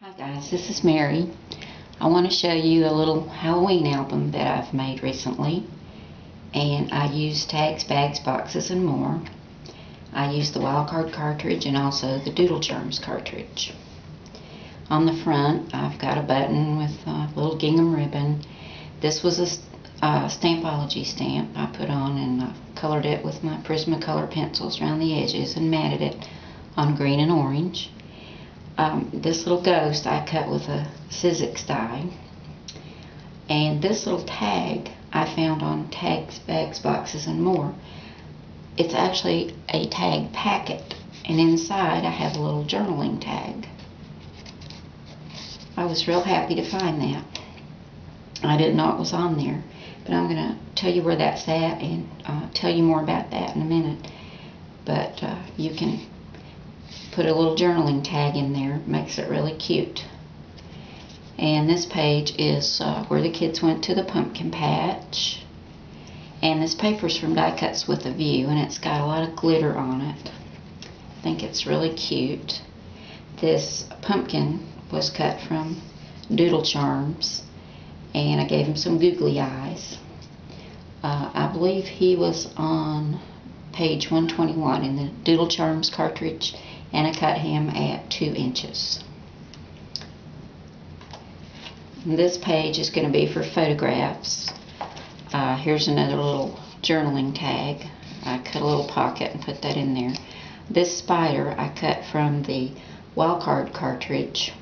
Hi guys, this is Mary. I want to show you a little Halloween album that I've made recently, and I use tags, bags, boxes, and more. I use the wildcard cartridge and also the Doodle Charms cartridge. On the front I've got a button with a little gingham ribbon. This was a Stampology stamp I put on, and I colored it with my Prismacolor pencils around the edges and matted it on green and orange. This little ghost I cut with a Sizzix die, and this little tag I found on Tags, Bags, Boxes, and More. It's actually a tag packet, and inside I have a little journaling tag. I was real happy to find that. I didn't know it was on there, but I'm going to tell you where that's at and tell you more about that in a minute. But you can put a little journaling tag in there. It makes it really cute. And this page is where the kids went to the pumpkin patch. And this paper's from Die Cuts with a View, and it's got a lot of glitter on it. I think it's really cute. This pumpkin was cut from Doodle Charms, and I gave him some googly eyes. I believe he was on page 121 in the Doodle Charms cartridge, and I cut him at 2 inches. And this page is going to be for photographs. Here's another little journaling tag. I cut a little pocket and put that in there. This spider I cut from the wildcard cartridge.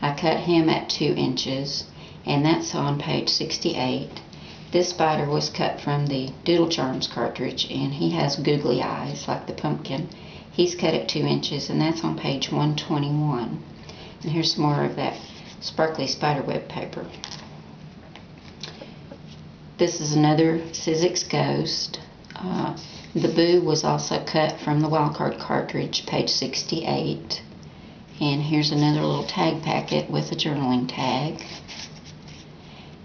I cut him at 2 inches, and that's on page 68. This spider was cut from the Doodle Charms cartridge, and he has googly eyes like the pumpkin. He's cut at 2 inches, and that's on page 121. And here's some more of that sparkly spiderweb paper. This is another Sizzix ghost. The Boo was also cut from the wildcard cartridge, page 68. And here's another little tag packet with a journaling tag.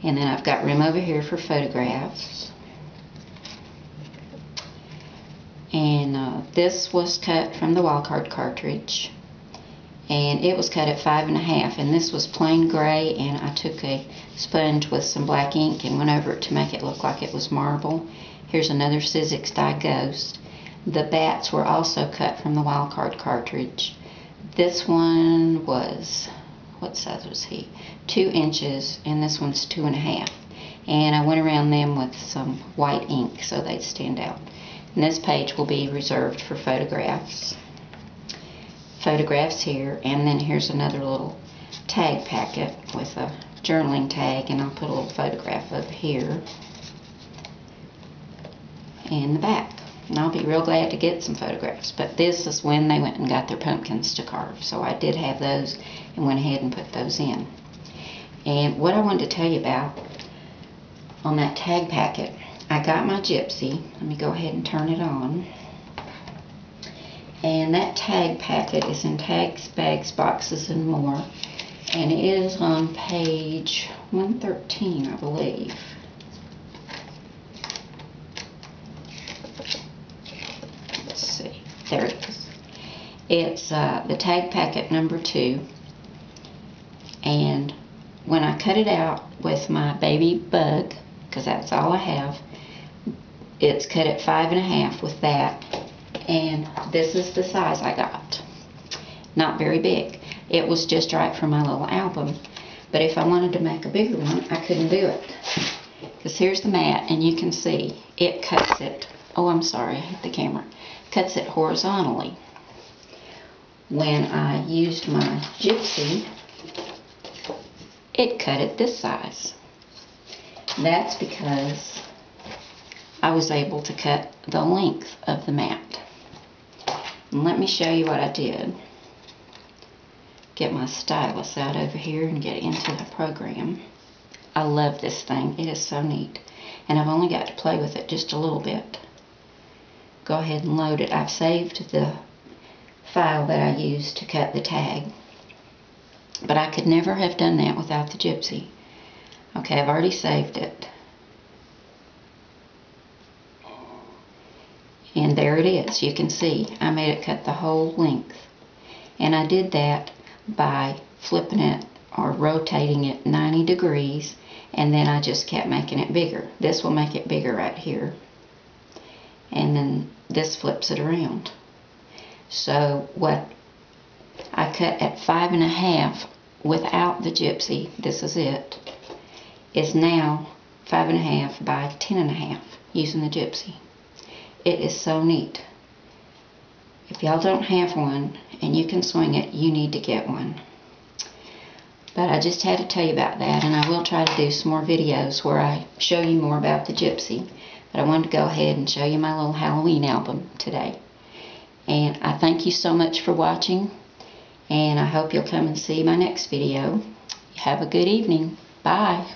And then I've got room over here for photographs. And this was cut from the wildcard cartridge, and it was cut at 5.5, and this was plain gray, and I took a sponge with some black ink and went over it to make it look like it was marble. Here's another Sizzix die ghost. The bats were also cut from the wildcard cartridge. This one was, what size was he? 2 inches, and this one's 2.5. And I went around them with some white ink so they'd stand out. And this page will be reserved for photographs. Photographs here, and then here's another little tag packet with a journaling tag, and I'll put a little photograph over here in the back. And I'll be real glad to get some photographs. But this is when they went and got their pumpkins to carve, so I did have those and went ahead and put those in. And what I wanted to tell you about on that tag packet, I got my gypsy. Let me go ahead and turn it on. And that tag packet is in Tags, Bags, Boxes, and More. And it is on page 113, I believe. Let's see. There it is. It's the tag packet number 2. And when I cut it out with my baby bug, because that's all I have, it's cut at 5.5 with that, and this is the size I got. Not very big. It was just right for my little album, but if I wanted to make a bigger one, I couldn't do it. Because here's the mat, and you can see it cuts it. Oh, I'm sorry, I hit the camera. Cuts it horizontally. When I used my gypsy, it cut it this size. That's because I was able to cut the length of the mat. And let me show you what I did. Get my stylus out over here and get into the program. I love this thing. It is so neat. And I've only got to play with it just a little bit. Go ahead and load it. I've saved the file that I used to cut the tag. But I could never have done that without the gypsy. Okay, I've already saved it. And there it is. You can see I made it cut the whole length. And I did that by flipping it or rotating it 90 degrees, and then I just kept making it bigger. This will make it bigger right here, and then this flips it around. So what I cut at 5.5 without the gypsy, this is it, is now 5.5 by 10.5 using the gypsy. It is so neat. If y'all don't have one and you can swing it, you need to get one. But I just had to tell you about that, and I will try to do some more videos where I show you more about the gypsy. But I wanted to go ahead and show you my little Halloween album today. And I thank you so much for watching, and I hope you'll come and see my next video. Have a good evening. Bye.